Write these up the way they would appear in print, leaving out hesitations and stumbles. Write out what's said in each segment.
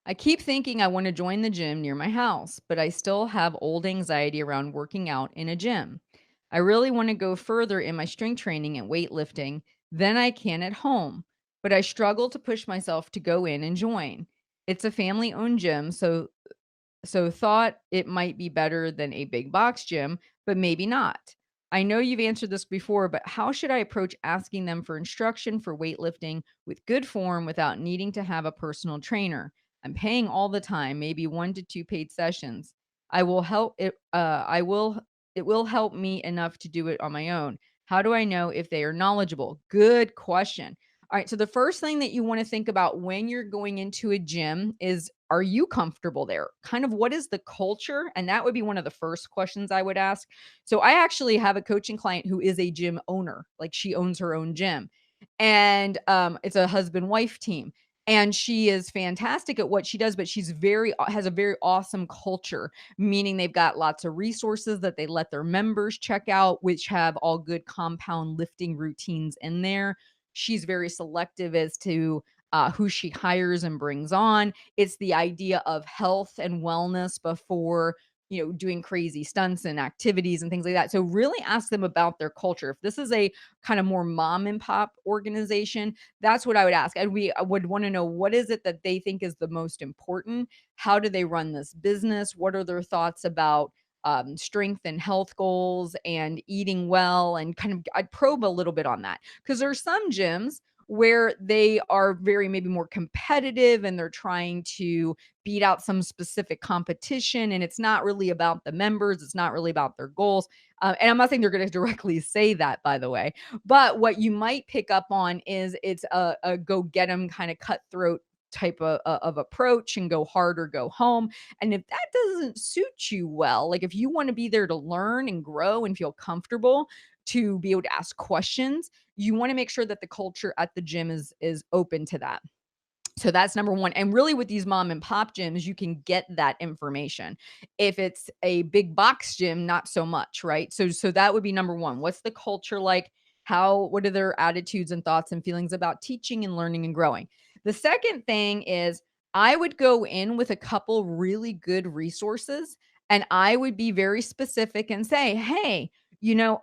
I keep thinking I want to join the gym near my house, but I still have old anxiety around working out in a gym. I really want to go further in my strength training and weightlifting than I can at home, but I struggle to push myself to go in and join. It's a family owned gym, so thought it might be better than a big box gym, but maybe not. I know you've answered this before, but how should I approach asking them for instruction for weightlifting with good form without needing to have a personal trainer? I'm paying all the time, maybe 1 to 2 paid sessions. I will help it I will it will help me enough to do it on my own. How do I know if they are knowledgeable? Good question. All right, so the first thing that you want to think about when you're going into a gym is, are you comfortable there? Kind of what is the culture? And that would be one of the first questions I would ask. So I actually have a coaching client who is a gym owner, like she owns her own gym. And it's a husband-wife team. And she is fantastic at what she does, but she's very has a very awesome culture, meaning they've got lots of resources that they let their members check out, which have all good compound lifting routines in there. She's very selective as to who she hires and brings on. It's the idea of health and wellness before, doing crazy stunts and activities and things like that. So really ask them about their culture. If this is a kind of more mom and pop organization, that's what I would ask. And I would want to know, what is it that they think is the most important? How do they run this business? What are their thoughts about strength and health goals and eating well? And kind of, I'd probe a little bit on that, because there are some gyms where they are very maybe more competitive and they're trying to beat out some specific competition, and it's not really about the members, it's not really about their goals. And I'm not saying they're going to directly say that, by the way, but what you might pick up on is it's a go get them kind of cutthroat type of approach, and go hard or go home. And if that doesn't suit you well, like if you want to be there to learn and grow and feel comfortable to be able to ask questions, you want to make sure that the culture at the gym is open to that. So that's number 1. And really with these mom and pop gyms, you can get that information. If it's a big box gym, not so much, right? So that would be number 1. What's the culture like? What are their attitudes and thoughts and feelings about teaching and learning and growing? The second thing is, I would go in with a couple really good resources, and I would be very specific and say, "Hey, you know,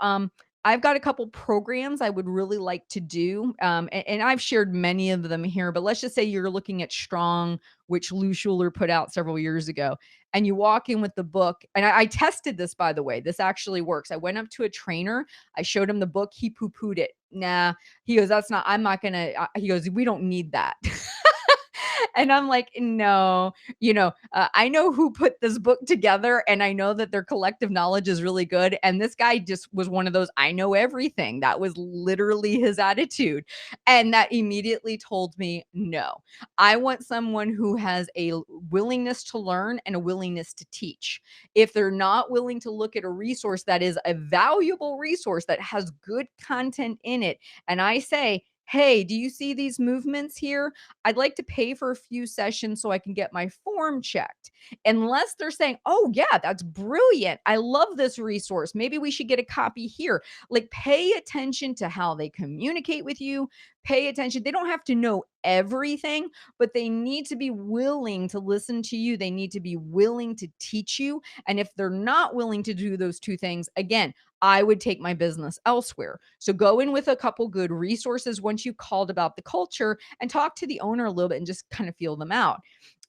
I've got a couple programs I would really like to do, and I've shared many of them here, but let's just say you're looking at Strong, which Lou Schuler put out several years ago, and you walk in with the book, and I tested this, by the way, this actually works. I went up to a trainer, I showed him the book, he poo-pooed it. Nah, he goes, "That's not, I'm not gonna," he goes, "We don't need that." And I'm like, "No, I know who put this book together, and I know that their collective knowledge is really good." And this guy just was one of those, I know everything. That was literally his attitude. And that immediately told me, no, I want someone who has a willingness to learn and a willingness to teach. If they're not willing to look at a resource that is a valuable resource that has good content in it, and I say, "Hey, do you see these movements here? I'd like to pay for a few sessions so I can get my form checked." Unless they're saying, "Oh, yeah, that's brilliant. I love this resource. Maybe we should get a copy here." Like, pay attention to how they communicate with you. Pay attention. They don't have to know everything, but they need to be willing to listen to you. They need to be willing to teach you. And if they're not willing to do those two things, again, I would take my business elsewhere. So go in with a couple good resources once you've called about the culture, and talk to the owner a little bit and just kind of feel them out.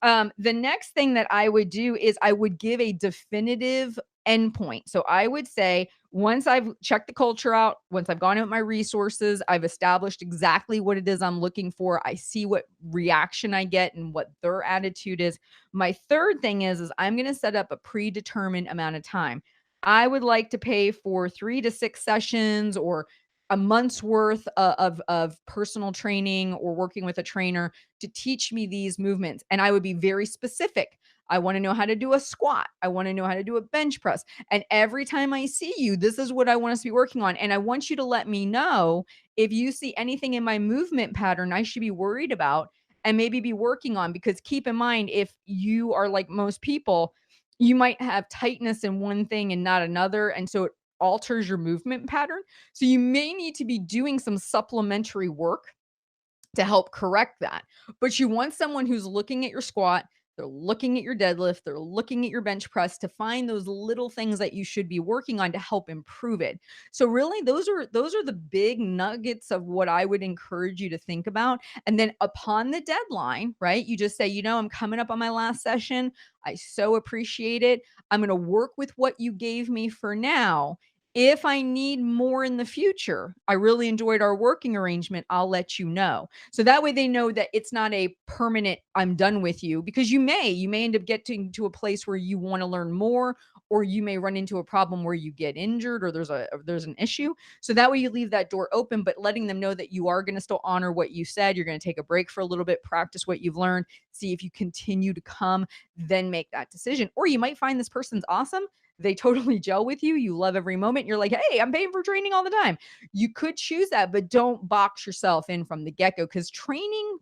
The next thing that I would do is I would give a definitive endpoint. So I would say, once I've checked the culture out, once I've gone out my resources, I've established exactly what it is I'm looking for. I see what reaction I get and what their attitude is. My third thing is I'm going to set up a predetermined amount of time. I would like to pay for 3 to 6 sessions, or a month's worth of personal training or working with a trainer to teach me these movements. And I would be very specific. I want to know how to do a squat. I want to know how to do a bench press. And every time I see you, this is what I want us to be working on. And I want you to let me know if you see anything in my movement pattern I should be worried about and maybe be working on. Because keep in mind, if you are like most people, you might have tightness in one thing and not another. And so it alters your movement pattern. So you may need to be doing some supplementary work to help correct that. But you want someone who's looking at your squat, they're looking at your deadlift, they're looking at your bench press to find those little things that you should be working on to help improve it. So really those are the big nuggets of what I would encourage you to think about. And then upon the deadline, right? You just say, I'm coming up on my last session. I so appreciate it. I'm going to work with what you gave me for now. If I need more in the future, I really enjoyed our working arrangement. I'll let you know. So that way they know that it's not a permanent I'm done with you, because you may end up getting to a place where you want to learn more, or you may run into a problem where you get injured, or there's an issue. So that way you leave that door open, but letting them know that you are going to still honor what you said. You're going to take a break for a little bit, practice what you've learned, see if you continue to come, then make that decision. Or you might find this person's awesome. They totally gel with you. You love every moment. You're like, hey, I'm paying for training all the time. You could choose that, but don't box yourself in from the get go, because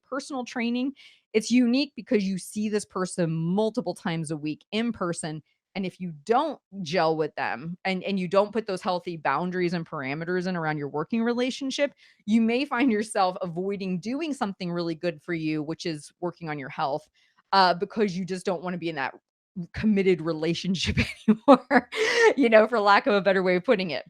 personal training, it's unique because you see this person multiple times a week in person. And if you don't gel with them, and you don't put those healthy boundaries and parameters in around your working relationship, you may find yourself avoiding doing something really good for you, which is working on your health, because you just don't want to be in that committed relationship anymore, for lack of a better way of putting it.